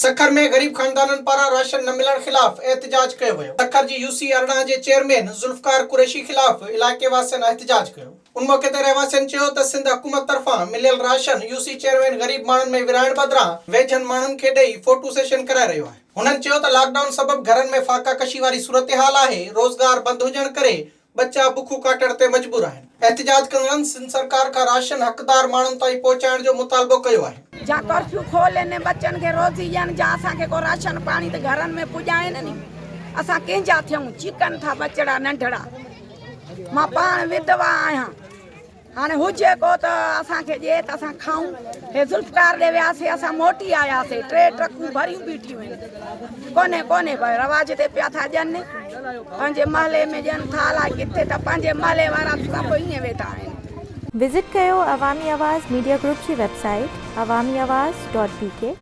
सखर में गरीब खानदाननि पारां राशन न मिलण खिलाफ़ एहतिजाज कयो वियो। सखर जी यूसी अरिड़हं जे चेयरमैन ज़ुल्फ़कार कुरैशी खिलाफ़ इलाइक़े वासियुनि एहतिजाज कयो। उन मौक़े ते रहवासियुनि चयो त सिंध हुकूमत तरफ़ां मिलियल राशन यूसी चेयरमैन गरीब माण्हुनि में विराइण बदिरां वेझनि माण्हुनि खे ॾेई फोटो सेशन कराए रहियो आहे। हुननि चयो त लॉकडाउन सबबि घरनि में फाका कशी वारी सूरत-हाल आहे। रोज़गार बंदि हुजण करे बच्चा बुखू काटण ते मजबूर आहिनि। एहतिजाज कंदड़नि सिंध सरकार खां राशन हक़दार माण्हुनि ताईं पहुचाइण जो मुतालबो कयो आहे। जा कर्फ्यू खोलनि बच्चनि खे रोज़ी ॾियनि, जा असांखे को राशन पाणी त घरनि में पुॼाइनि नी। असां कंहिंजा थियूं, चिकन था बचड़ा नंढड़ा। मां पाण विधवा आहियां, हाणे हुजे को त असांखे ॾिए त असां खाऊं। हे ज़ुल्फ़कार ॾे वियासीं, असां मोटी आयासीं, 3 ट्रकूं भरियूं बीठियूं आहिनि। कोन्हे भई रवाज ते पिया था ॾियनि, पंहिंजे महले में ॾियनि था, अलाए किथे त पंहिंजे महले वारा सभु ईअं वेठा आहिनि। विजिट कयो अवामी आवाज़ मीडिया ग्रुप की वेबसाइट awamiawaz.pk।